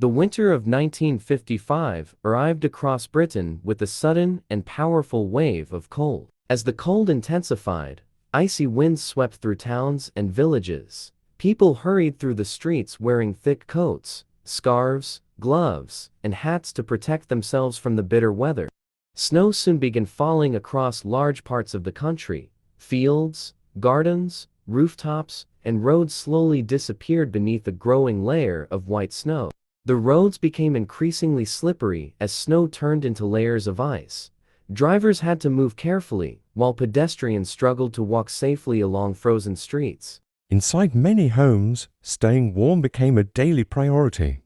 The winter of 1955 arrived across Britain with a sudden and powerful wave of cold. As the cold intensified, icy winds swept through towns and villages. People hurried through the streets wearing thick coats, scarves, gloves, and hats to protect themselves from the bitter weather. Snow soon began falling across large parts of the country. Fields, gardens, rooftops, and roads slowly disappeared beneath a growing layer of white snow. The roads became increasingly slippery as snow turned into layers of ice. Drivers had to move carefully, while pedestrians struggled to walk safely along frozen streets. Inside many homes, staying warm became a daily priority.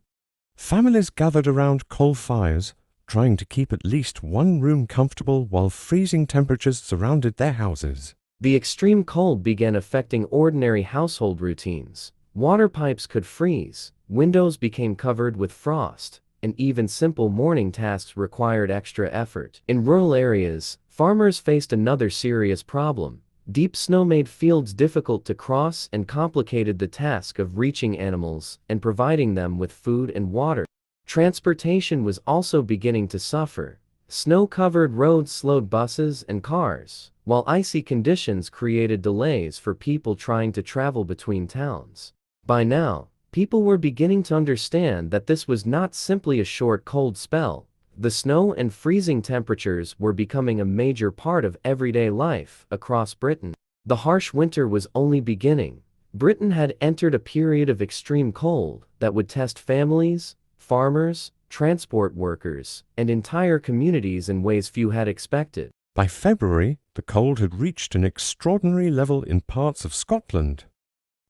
Families gathered around coal fires, trying to keep at least one room comfortable while freezing temperatures surrounded their houses. The extreme cold began affecting ordinary household routines. Water pipes could freeze, windows became covered with frost, and even simple morning tasks required extra effort. In rural areas, farmers faced another serious problem. Deep snow made fields difficult to cross and complicated the task of reaching animals and providing them with food and water. Transportation was also beginning to suffer. Snow-covered roads slowed buses and cars, while icy conditions created delays for people trying to travel between towns. By now, people were beginning to understand that this was not simply a short cold spell. The snow and freezing temperatures were becoming a major part of everyday life across Britain. The harsh winter was only beginning. Britain had entered a period of extreme cold that would test families, farmers, transport workers, and entire communities in ways few had expected. By February, the cold had reached an extraordinary level in parts of Scotland.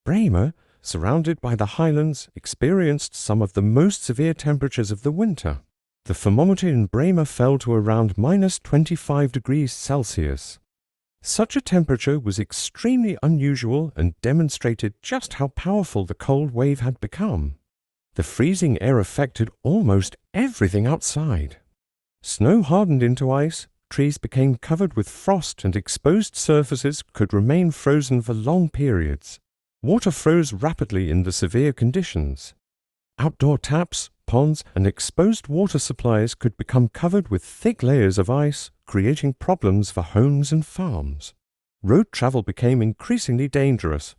Braemar, surrounded by the Highlands, experienced some of the most severe temperatures of the winter. The thermometer in Braemar fell to around -25 degrees Celsius. Such a temperature was extremely unusual and demonstrated just how powerful the cold wave had become. The freezing air affected almost everything outside. Snow hardened into ice, trees became covered with frost, and exposed surfaces could remain frozen for long periods. Water froze rapidly in the severe conditions. Outdoor taps, ponds, and exposed water supplies could become covered with thick layers of ice, creating problems for homes and farms. Road travel became increasingly dangerous.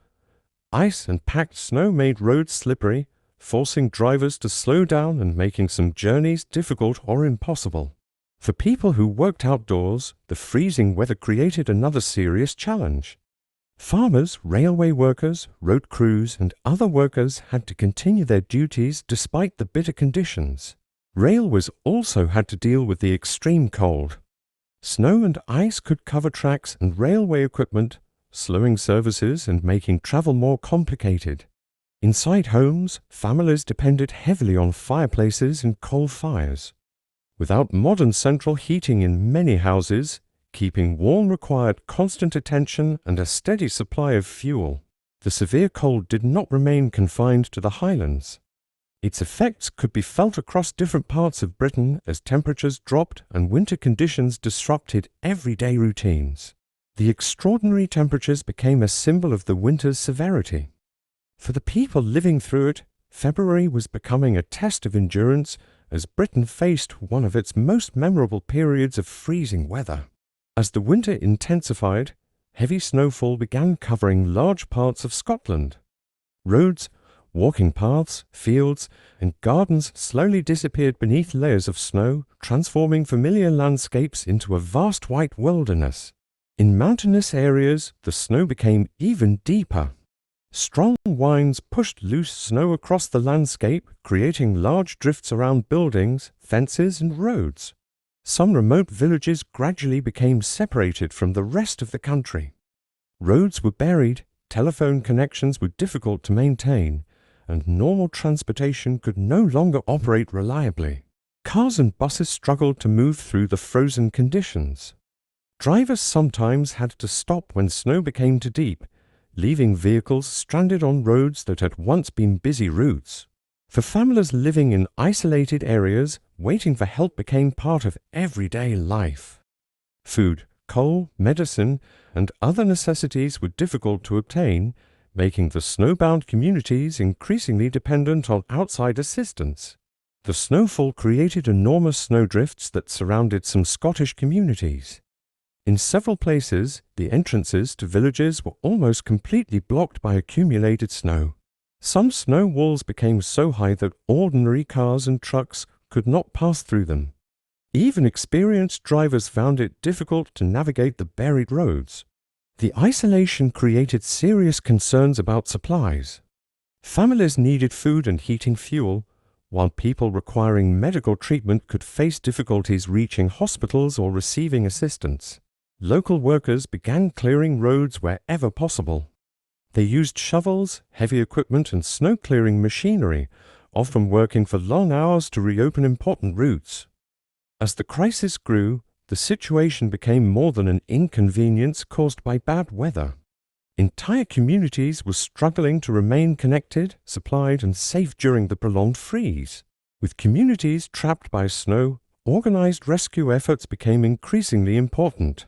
Ice and packed snow made roads slippery, forcing drivers to slow down and making some journeys difficult or impossible. For people who worked outdoors, the freezing weather created another serious challenge. Farmers, railway workers, road crews, and other workers had to continue their duties despite the bitter conditions. Railways also had to deal with the extreme cold. Snow and ice could cover tracks and railway equipment, slowing services and making travel more complicated. Inside homes, families depended heavily on fireplaces and coal fires. Without modern central heating in many houses, keeping warm required constant attention and a steady supply of fuel. The severe cold did not remain confined to the Highlands. Its effects could be felt across different parts of Britain as temperatures dropped and winter conditions disrupted everyday routines. The extraordinary temperatures became a symbol of the winter's severity. For the people living through it, February was becoming a test of endurance as Britain faced one of its most memorable periods of freezing weather. As the winter intensified, heavy snowfall began covering large parts of Scotland. Roads, walking paths, fields, and gardens slowly disappeared beneath layers of snow, transforming familiar landscapes into a vast white wilderness. In mountainous areas, the snow became even deeper. Strong winds pushed loose snow across the landscape, creating large drifts around buildings, fences, and roads. Some remote villages gradually became separated from the rest of the country. Roads were buried, telephone connections were difficult to maintain, and normal transportation could no longer operate reliably. Cars and buses struggled to move through the frozen conditions. Drivers sometimes had to stop when snow became too deep, leaving vehicles stranded on roads that had once been busy routes. For families living in isolated areas, waiting for help became part of everyday life. Food, coal, medicine, and other necessities were difficult to obtain, making the snowbound communities increasingly dependent on outside assistance. The snowfall created enormous snowdrifts that surrounded some Scottish communities. In several places, the entrances to villages were almost completely blocked by accumulated snow. Some snow walls became so high that ordinary cars and trucks could not pass through them. Even experienced drivers found it difficult to navigate the buried roads. The isolation created serious concerns about supplies. Families needed food and heating fuel, while people requiring medical treatment could face difficulties reaching hospitals or receiving assistance. Local workers began clearing roads wherever possible. They used shovels, heavy equipment, and snow-clearing machinery, often working for long hours to reopen important routes. As the crisis grew, the situation became more than an inconvenience caused by bad weather. Entire communities were struggling to remain connected, supplied, and safe during the prolonged freeze. With communities trapped by snow, organized rescue efforts became increasingly important.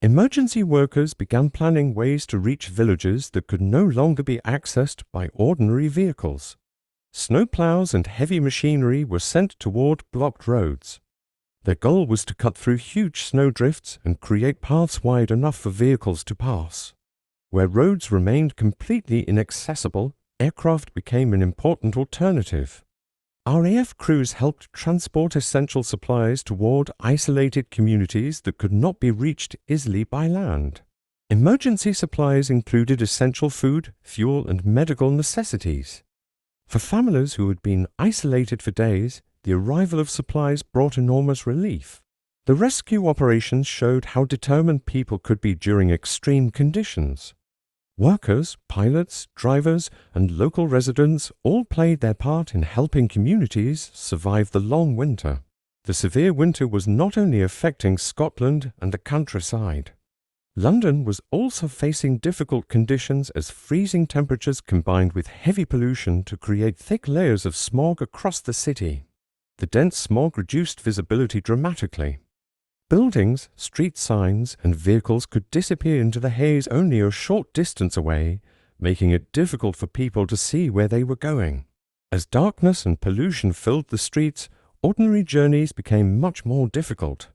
Emergency workers began planning ways to reach villages that could no longer be accessed by ordinary vehicles. Snowplows and heavy machinery were sent toward blocked roads. Their goal was to cut through huge snowdrifts and create paths wide enough for vehicles to pass. Where roads remained completely inaccessible, aircraft became an important alternative. RAF crews helped transport essential supplies toward isolated communities that could not be reached easily by land. Emergency supplies included essential food, fuel, and medical necessities. For families who had been isolated for days, the arrival of supplies brought enormous relief. The rescue operations showed how determined people could be during extreme conditions. Workers, pilots, drivers, and local residents all played their part in helping communities survive the long winter. The severe winter was not only affecting Scotland and the countryside. London was also facing difficult conditions as freezing temperatures combined with heavy pollution to create thick layers of smog across the city. The dense smog reduced visibility dramatically. Buildings, street signs, and vehicles could disappear into the haze only a short distance away, making it difficult for people to see where they were going. As darkness and pollution filled the streets, ordinary journeys became much more difficult.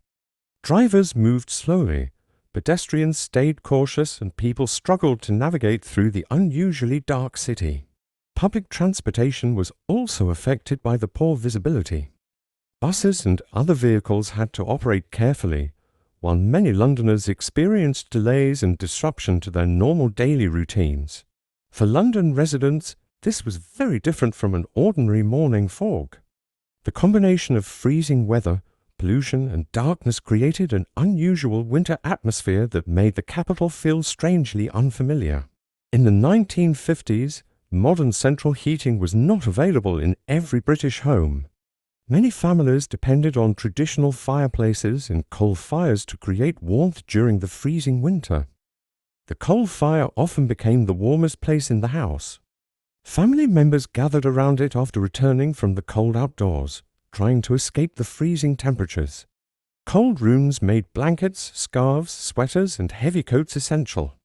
Drivers moved slowly, pedestrians stayed cautious, and people struggled to navigate through the unusually dark city. Public transportation was also affected by the poor visibility. Buses and other vehicles had to operate carefully, while many Londoners experienced delays and disruption to their normal daily routines. For London residents, this was very different from an ordinary morning fog. The combination of freezing weather, pollution, and darkness created an unusual winter atmosphere that made the capital feel strangely unfamiliar. In the 1950s, modern central heating was not available in every British home. Many families depended on traditional fireplaces and coal fires to create warmth during the freezing winter. The coal fire often became the warmest place in the house. Family members gathered around it after returning from the cold outdoors, trying to escape the freezing temperatures. Cold rooms made blankets, scarves, sweaters, and heavy coats essential.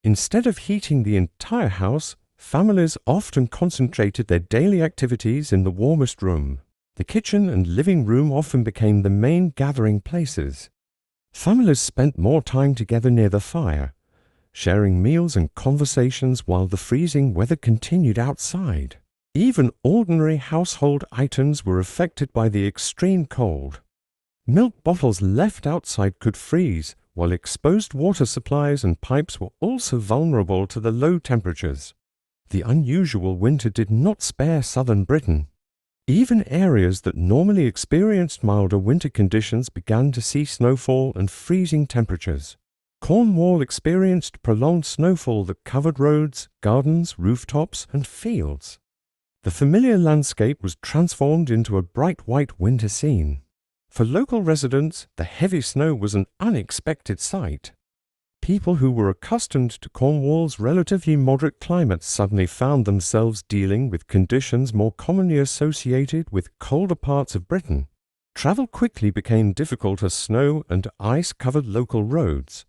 Instead of heating the entire house, families often concentrated their daily activities in the warmest room. The kitchen and living room often became the main gathering places. Families spent more time together near the fire, sharing meals and conversations while the freezing weather continued outside. Even ordinary household items were affected by the extreme cold. Milk bottles left outside could freeze, while exposed water supplies and pipes were also vulnerable to the low temperatures. The unusual winter did not spare southern Britain. Even areas that normally experienced milder winter conditions began to see snowfall and freezing temperatures. Cornwall experienced prolonged snowfall that covered roads, gardens, rooftops, and fields. The familiar landscape was transformed into a bright white winter scene. For local residents, the heavy snow was an unexpected sight. People who were accustomed to Cornwall's relatively moderate climate suddenly found themselves dealing with conditions more commonly associated with colder parts of Britain. Travel quickly became difficult as snow and ice covered local roads.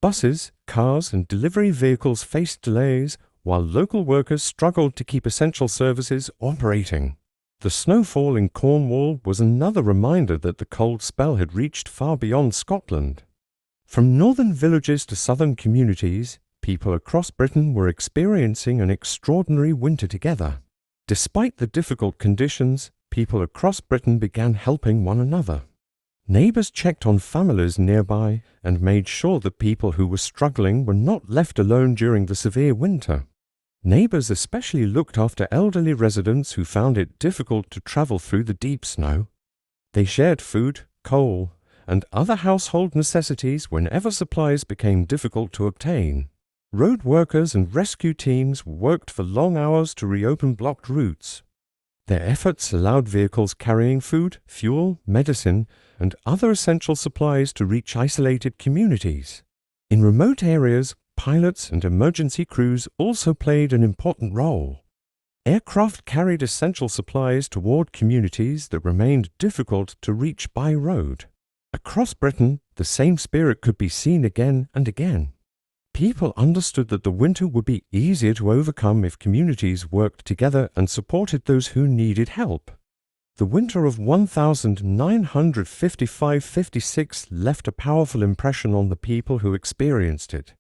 Buses, cars, and delivery vehicles faced delays, while local workers struggled to keep essential services operating. The snowfall in Cornwall was another reminder that the cold spell had reached far beyond Scotland. From northern villages to southern communities, people across Britain were experiencing an extraordinary winter together. Despite the difficult conditions, people across Britain began helping one another. Neighbours checked on families nearby and made sure that people who were struggling were not left alone during the severe winter. Neighbours especially looked after elderly residents who found it difficult to travel through the deep snow. They shared food, coal, and other household necessities whenever supplies became difficult to obtain. Road workers and rescue teams worked for long hours to reopen blocked routes. Their efforts allowed vehicles carrying food, fuel, medicine, and other essential supplies to reach isolated communities. In remote areas, pilots and emergency crews also played an important role. Aircraft carried essential supplies toward communities that remained difficult to reach by road. Across Britain, the same spirit could be seen again and again. People understood that the winter would be easier to overcome if communities worked together and supported those who needed help. The winter of 1955–56 left a powerful impression on the people who experienced it.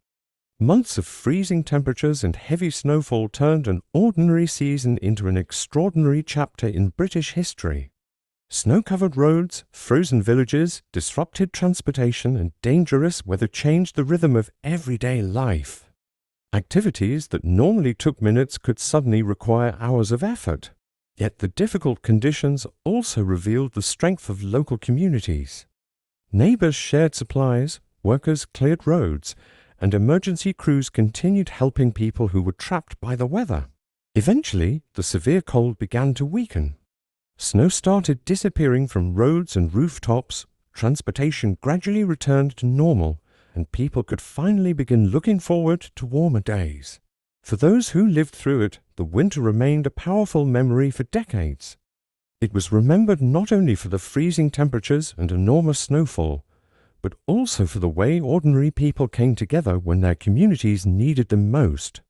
Months of freezing temperatures and heavy snowfall turned an ordinary season into an extraordinary chapter in British history. Snow-covered roads, frozen villages, disrupted transportation, and dangerous weather changed the rhythm of everyday life. Activities that normally took minutes could suddenly require hours of effort. Yet the difficult conditions also revealed the strength of local communities. Neighbors shared supplies, workers cleared roads, and emergency crews continued helping people who were trapped by the weather. Eventually, the severe cold began to weaken. Snow started disappearing from roads and rooftops, transportation gradually returned to normal, and people could finally begin looking forward to warmer days. For those who lived through it, the winter remained a powerful memory for decades. It was remembered not only for the freezing temperatures and enormous snowfall, but also for the way ordinary people came together when their communities needed them most.